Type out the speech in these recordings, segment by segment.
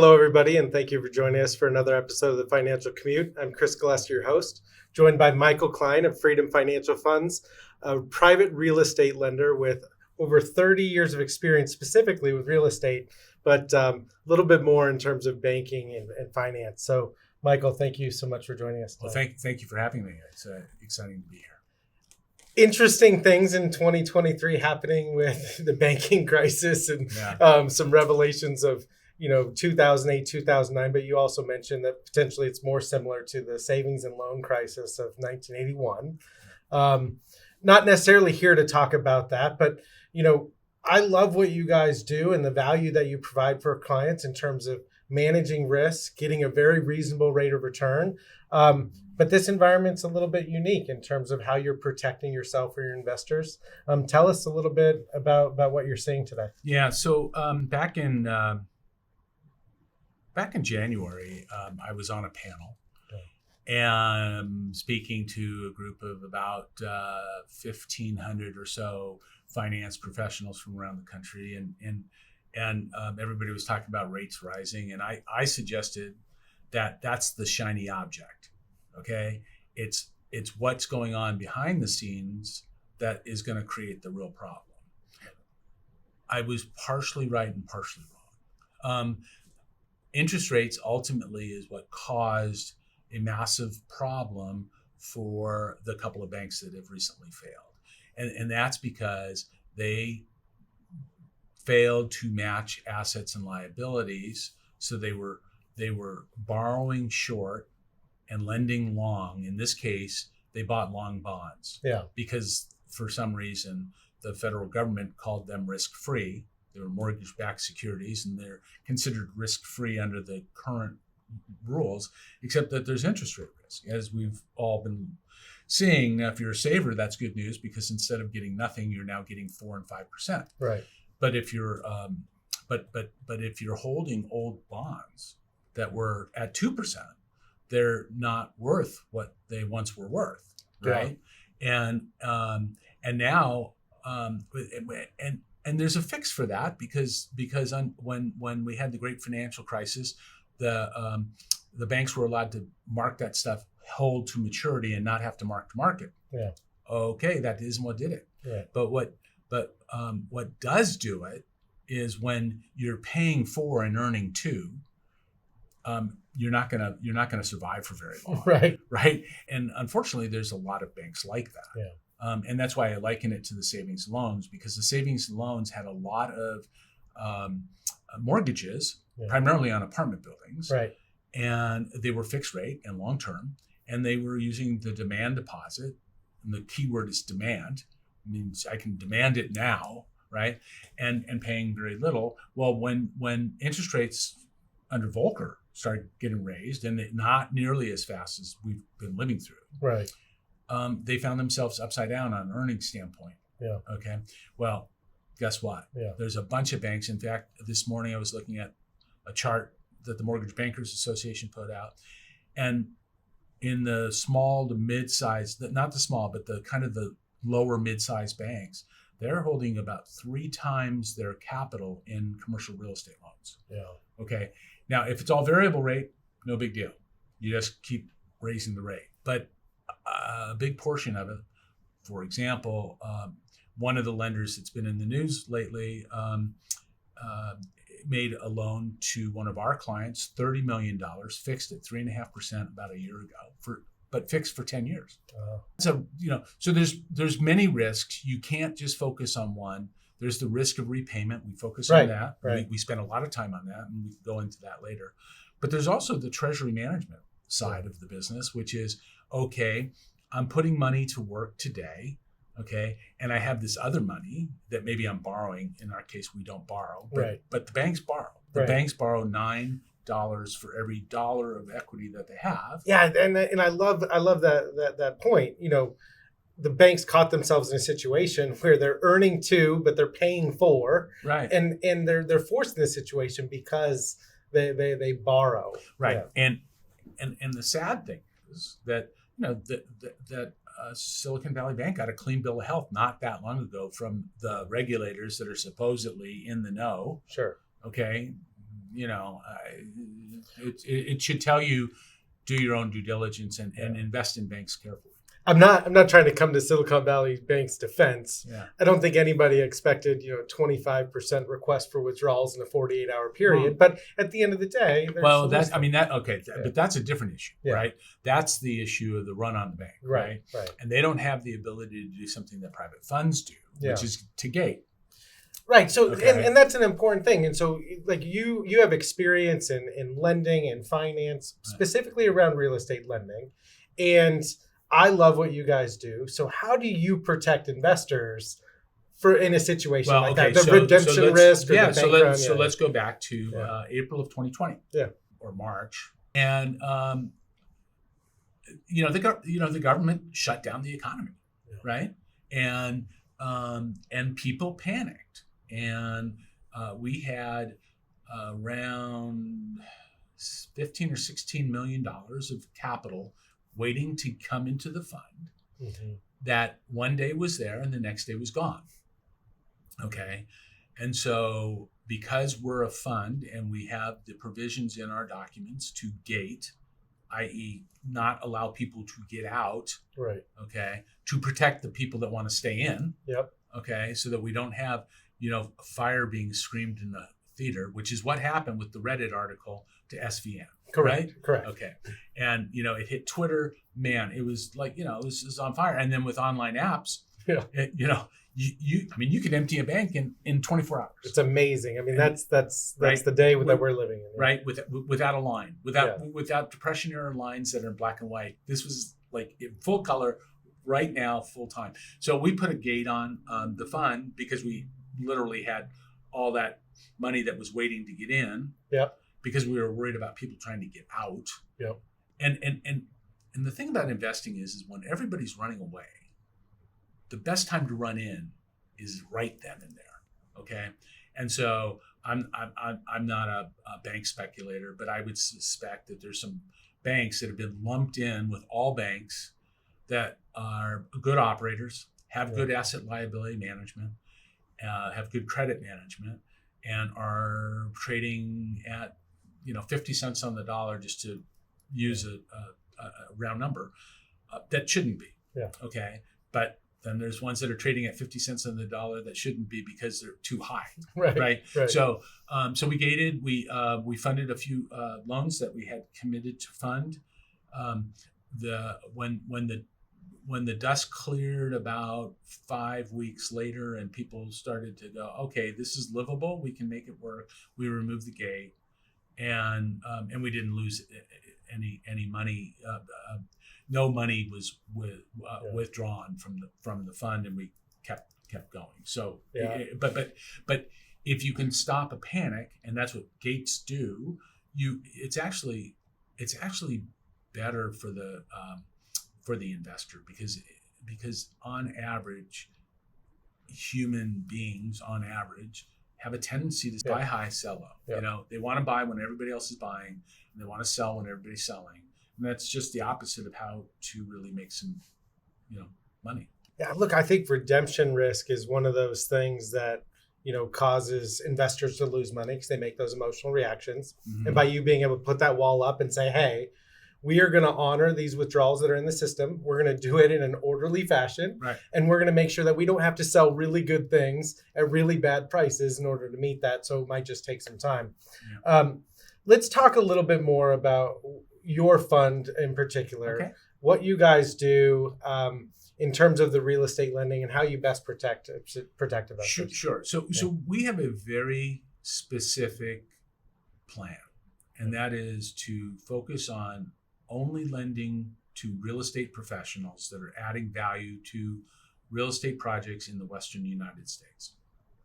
Hello, everybody, and thank you for joining us for another episode of the Financial Commute. I'm Chris Galeski, your host, joined by Michael Klein of Freedom Financial Funds, a private real estate lender with over 30 years of experience specifically with real estate, but a little bit more in terms of banking and finance. So, Michael, thank you so much for joining us today. Well, thank you for having me. It's exciting to be here. Interesting things in 2023 happening with the banking crisis and some revelations of 2008, 2009, but you also mentioned that potentially it's more similar to the savings and loan crisis of 1981. Not necessarily here to talk about that, but, I love what you guys do and the value that you provide for clients in terms of managing risk, getting a very reasonable rate of return. But this environment's a little bit unique in terms of how you're protecting yourself or your investors. Tell us a little bit about what you're seeing today. Yeah, so back in January, I was on a panel and speaking to a group of about 1,500 or so finance professionals from around the country, and everybody was talking about rates rising, and I suggested that that's the shiny object. Okay, it's what's going on behind the scenes that is going to create the real problem. I was partially right and partially wrong. Interest rates ultimately is what caused a massive problem for the couple of banks that have recently failed. And that's because they failed to match assets and liabilities. So they were borrowing short and lending long. In this case, they bought long bonds. Yeah. Because for some reason, the federal government called them risk-free. They were mortgage-backed securities, and they're considered risk-free under the current rules, except that there's interest rate risk. As we've all been seeing, now, if you're a saver, that's good news because instead of getting nothing, you're now getting 4 and 5%. Right. But if you're but if you're holding old bonds that were at 2%, they're not worth what they once were worth, right? Yeah. And now and there's a fix for that because when we had the great financial crisis, the banks were allowed to mark that stuff hold to maturity and not have to mark to market. Yeah. Okay, that isn't what did it. Yeah. But what does do it is when you're paying 4 and earning 2, you're not gonna survive for very long. Right. And unfortunately, there's a lot of banks like that. Yeah. And that's why I liken it to the savings and loans, because the savings and loans had a lot of mortgages, primarily on apartment buildings. Right. And they were fixed rate and long term, and they were using the demand deposit. And the key word is demand. It means I can demand it now, right? And paying very little. Well, when interest rates under Volcker started getting raised, and not nearly as fast as we've been living through, right? They found themselves upside down on an earnings standpoint. Yeah. Okay. Well, guess what? Yeah. There's a bunch of banks. In fact, this morning I was looking at a chart that the Mortgage Bankers Association put out, and in the small to mid-size, not the small, but the kind of the lower mid-sized banks, they're holding about 3 times their capital in commercial real estate loans. Yeah. Okay. Now, if it's all variable rate, no big deal. You just keep raising the rate. But a big portion of it, for example, one of the lenders that's been in the news lately made a loan to one of our clients, $30 million, fixed at 3.5% about a year ago, but fixed for 10 years. So there's many risks. You can't just focus on one. There's the risk of repayment. We focus on that. Right. We spend a lot of time on that, and we can go into that later. But there's also the treasury management side of the business, which is, okay, I'm putting money to work today, okay, and I have this other money that maybe I'm borrowing. In our case, we don't borrow, but the banks borrow. The banks borrow $9 for every dollar of equity that they have. Yeah, and I love that point. The banks caught themselves in a situation where they're earning 2, but they're paying 4. Right. And they're forced in this situation because they borrow. Right. Yeah. And the sad thing is that that Silicon Valley Bank got a clean bill of health not that long ago from the regulators that are supposedly in the know. Sure. Okay. it should tell you, do your own due diligence and invest in banks carefully. I'm not trying to come to Silicon Valley Bank's defense. Yeah. I don't think anybody expected 25% request for withdrawals in a 48-hour period. But at the end of the day, but that's a different issue, right? That's the issue of the run on the bank, right? And they don't have the ability to do something that private funds do, which is to gate. Right. So, and that's an important thing. And so, like you have experience in lending and finance, specifically around real estate lending, and I love what you guys do. So how do you protect investors in a situation like that? The redemption risk or the bank run? So let's go back to April of 2020 or March. And, the government shut down the economy, right? And people panicked. And we had around $15 or $16 million of capital waiting to come into the fund that one day was there and the next day was gone. Okay. And so because we're a fund and we have the provisions in our documents to gate, i.e. not allow people to get out, right? Okay. To protect the people that want to stay in. Yep. Okay. So that we don't have, fire being screamed in the theater, which is what happened with the Reddit article to SVN. Correct. Right? Correct. Okay. And, it hit Twitter, man, it was like, it was on fire. And then with online apps, you could empty a bank in 24 hours. It's amazing. I mean, that's the day that we're living in. Right. Without a line, without depression era lines that are in black and white. This was like in full color right now, full time. So we put a gate on the fund because we literally had all that money that was waiting to get in. Yep. Because we were worried about people trying to get out. Yep. And the thing about investing is when everybody's running away, the best time to run in is right then and there. Okay. And so I'm not a bank speculator, but I would suspect that there's some banks that have been lumped in with all banks that are good operators, have good asset liability management, have good credit management, and are trading at 50 cents on the dollar, just to use a round number, that shouldn't be. Yeah. Okay. But then there's ones that are trading at 50 cents on the dollar that shouldn't be because they're too high. Right. So we gated. We funded a few loans that we had committed to fund. When the dust cleared about 5 weeks later, and people started to go, okay, this is livable. We can make it work. We removed the gate. And we didn't lose any money. No money was withdrawn from the fund, and we kept going. So, but if you can stop a panic, and that's what gates do, it's actually better for the investor because on average, human beings on average have a tendency to buy high, sell low. Yeah. They want to buy when everybody else is buying, and they want to sell when everybody's selling. And that's just the opposite of how to really make some, money. Yeah, look, I think redemption risk is one of those things that, causes investors to lose money because they make those emotional reactions. Mm-hmm. And by you being able to put that wall up and say, hey, we are going to honor these withdrawals that are in the system. We're going to do it in an orderly fashion. Right. And we're going to make sure that we don't have to sell really good things at really bad prices in order to meet that. So it might just take some time. Yeah. Let's talk a little bit more about your fund in particular, what you guys do in terms of the real estate lending and how you best protect investors. Sure. So we have a very specific plan, and that is to focus on only lending to real estate professionals that are adding value to real estate projects in the Western United States.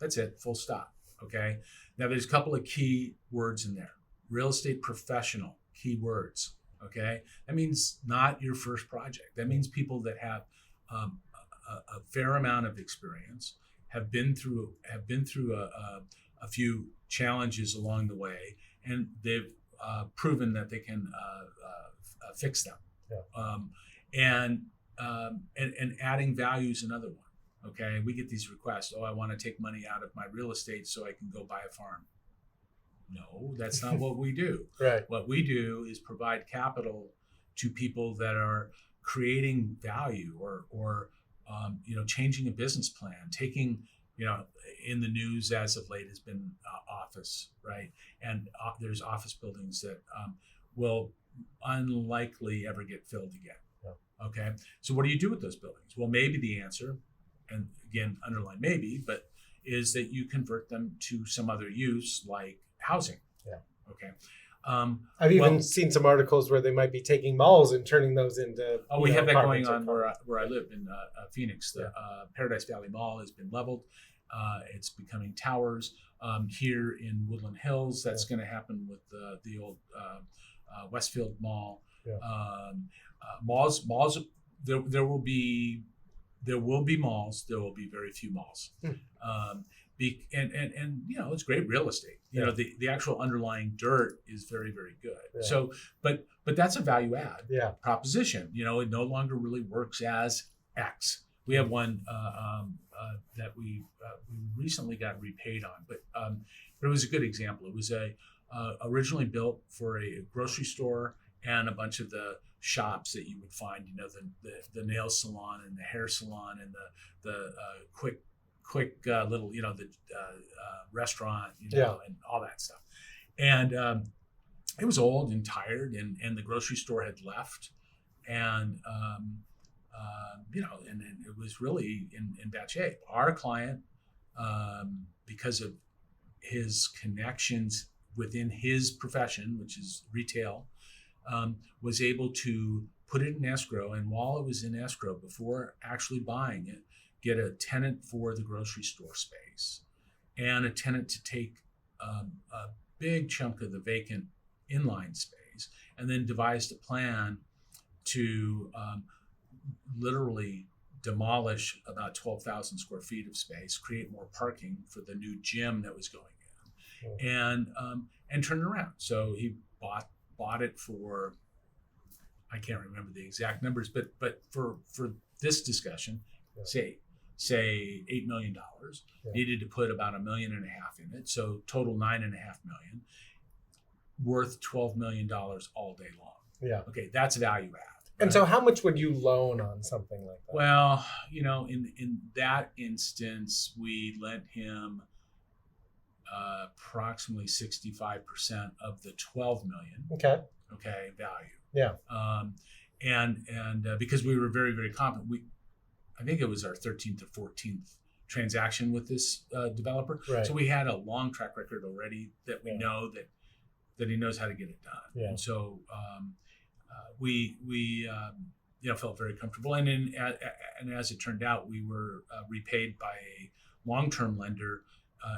That's it, full stop. Okay. Now there's a couple of key words in there. Real estate professional, key words. Okay. That means not your first project. That means people that have a fair amount of experience, have been through a few challenges along the way, and they've proven that they can fix them. Yeah. And adding value is another one. Okay, we get these requests. Oh, I want to take money out of my real estate so I can go buy a farm. No, that's not what we do. Right. What we do is provide capital to people that are creating value or changing a business plan, taking, in the news as of late has been office, right? And there's office buildings that will unlikely ever get filled again. Yeah. Okay. So what do you do with those buildings? Well, maybe the answer, and again, underline maybe, but is that you convert them to some other use like housing. Yeah. Okay. I've even seen some articles where they might be taking malls and turning those into. We have that going on where I live in Phoenix. The Paradise Valley Mall has been leveled. It's becoming towers. Here in Woodland Hills, that's going to happen with the old Westfield Mall. Yeah. Malls. There will be malls. There will be very few malls. And it's great real estate. The actual underlying dirt is very, very good. Yeah. So, but that's a value add proposition. It no longer really works as X. We have one that we recently got repaid on, but it was a good example. It was originally built for a grocery store and a bunch of the shops that you would find, the nail salon and the hair salon and the quick little, the restaurant, and all that stuff. And it was old and tired, and the grocery store had left, and and it was really in bad shape. Our client, because of his connections within his profession, which is retail, was able to put it in escrow, and while it was in escrow, before actually buying it, get a tenant for the grocery store space and a tenant to take a big chunk of the vacant inline space, and then devised a plan to literally demolish about 12,000 square feet of space, create more parking for the new gym that was going in, and turn it around. So he bought it for, I can't remember the exact numbers, but for this discussion, say $8 million, needed to put about $1.5 million in it. So total $9.5 million, worth $12 million all day long. Yeah. Okay. That's value add. And so how much would you loan on something like that? Well, in that instance, we lent him approximately 65% of the $12 million. Okay. Value. Yeah. And because we were very, very confident, I think it was our 13th or 14th transaction with this developer. Right. So we had a long track record already that we know that he knows how to get it done. Yeah. And so we felt very comfortable. And as it turned out, we were repaid by a long-term lender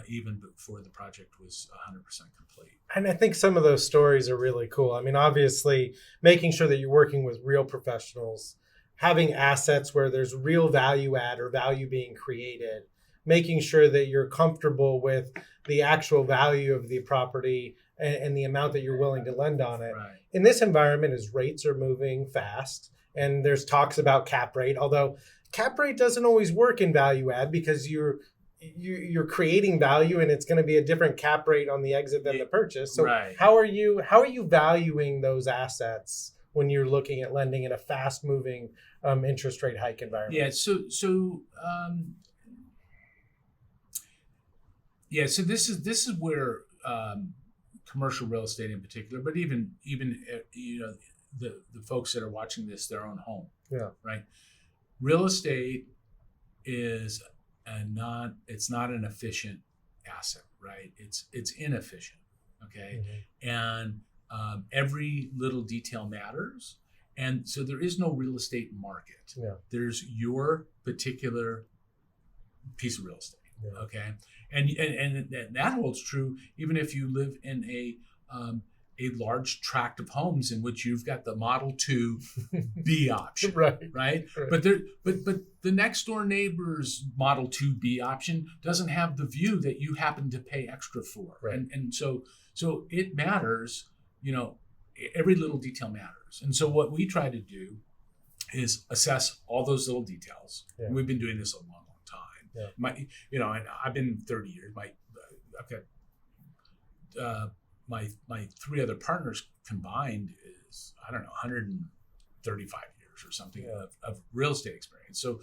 even before the project was 100% complete. And I think some of those stories are really cool. I mean, obviously, making sure that you're working with real professionals, having assets where there's real value add or value being created, making sure that you're comfortable with the actual value of the property and the amount that you're willing to lend on it. Right. In this environment, as rates are moving fast, and there's talks about cap rate, although cap rate doesn't always work in value add because you're creating value, and it's going to be a different cap rate on the exit than the purchase. So right. How are you valuing those assets when you're looking at lending in a fast moving interest rate hike environment? Yeah. So this is where commercial real estate in particular, but even the folks that are watching this, their own home. Yeah. Right. Real estate is it's not an efficient asset, right? It's inefficient. Okay. Mm-hmm. And every little detail matters. And so there is no real estate market. Yeah. There's your particular piece of real estate. Yeah. Okay. And that holds true even if you live in a large tract of homes in which you've got the Model 2 B option, right? But the next door neighbor's Model 2 B option doesn't have the view that you happen to pay extra for, right. And so it matters. Every little detail matters. And so what we try to do is assess all those little details. Yeah. We've been doing this a long time. Yeah. And I've been 30 years. I've got my three other partners combined is, I don't know, 135 years or something of real estate experience. So,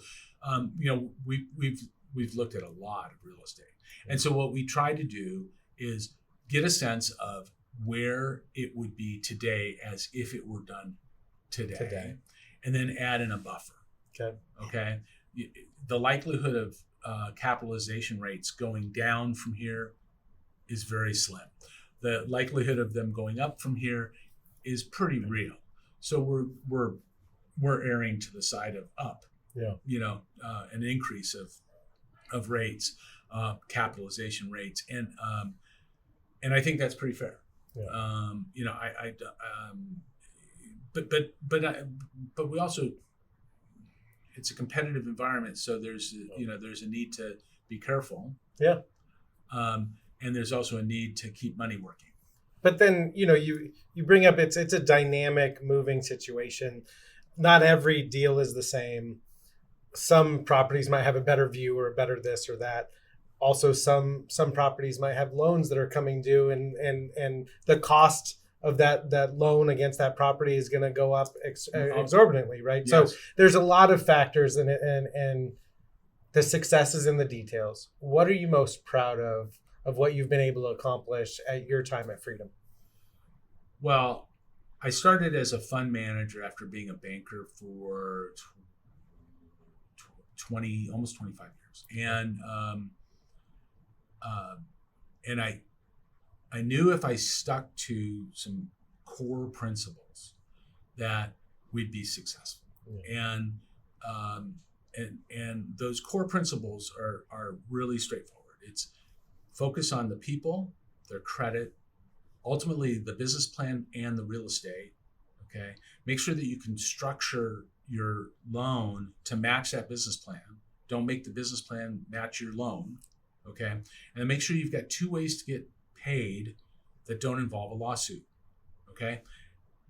we've looked at a lot of real estate. And so what we try to do is get a sense of where it would be today as if it were done today. And then add in a buffer. Okay. The likelihood of capitalization rates going down from here is very slim. The likelihood of them going up from here is pretty real. So we're erring to the side of up. An increase of rates, capitalization rates, and I think that's pretty fair. But we also, it's a competitive environment, so there's a need to be careful. And there's also a need to keep money working. But then, you bring up it's a dynamic, moving situation. Not every deal is the same. Some properties might have a better view or a better this or that. Also, some properties might have loans that are coming due, and the cost of that loan against that property is going to go up exorbitantly, right? Yes. So there's a lot of factors in it, and the success is in the details. What are you most proud of what you've been able to accomplish at your time at Freedom? Well, I started as a fund manager after being a banker for 20, almost 25 years. And I knew if I stuck to some core principles that we'd be successful. And those core principles are really straightforward. It's focus on the people, their credit, ultimately the business plan and the real estate. Okay. Make sure that you can structure your loan to match that business plan. Don't make the business plan match your loan. Okay. And then make sure you've got two ways to get paid that don't involve a lawsuit. Okay.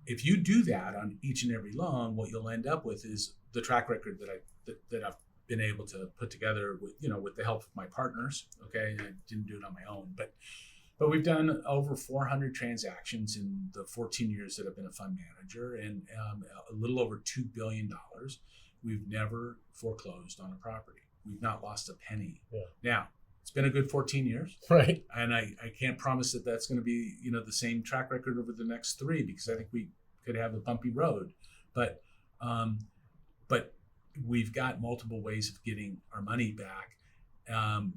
If you do that on each and every loan, what you'll end up with is the track record that I've been able to put together with the help of my partners. Okay. I didn't do it on my own, but we've done over 400 transactions in the 14 years that I've been a fund manager, and a little over $2 billion. We've never foreclosed on a property. We've not lost a penny. Now, it's been a good 14 years. Right. And I can't promise that that's going to be, the same track record over the next 3, because I think we could have a bumpy road. But we've got multiple ways of getting our money back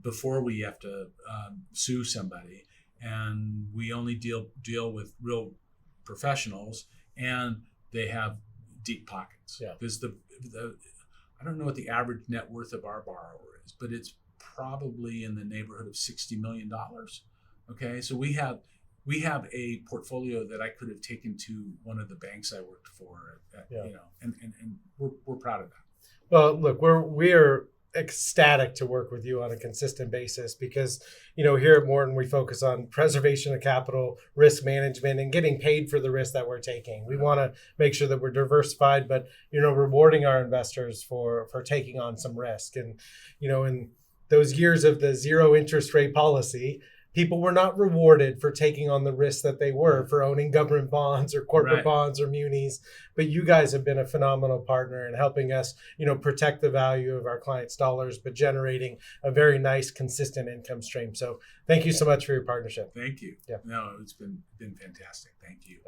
before we have to sue somebody. And we only deal with real professionals, and they have deep pockets. Because I don't know what the average net worth of our borrower is, but it's probably in the neighborhood of $60 million. Okay, so we have a portfolio that I could have taken to one of the banks I worked for, and we're proud of that. Well, look, we're ecstatic to work with you on a consistent basis, because here at Morton we focus on preservation of capital, risk management, and getting paid for the risk that we're taking. We want to make sure that we're diversified, but rewarding our investors for taking on some risk. And in those years of the zero interest rate policy, people were not rewarded for taking on the risks that they were, for owning government bonds or corporate bonds or munis. But you guys have been a phenomenal partner in helping us, protect the value of our clients' dollars, but generating a very nice, consistent income stream. So thank you so much for your partnership. Thank you. No, it's been fantastic. Thank you.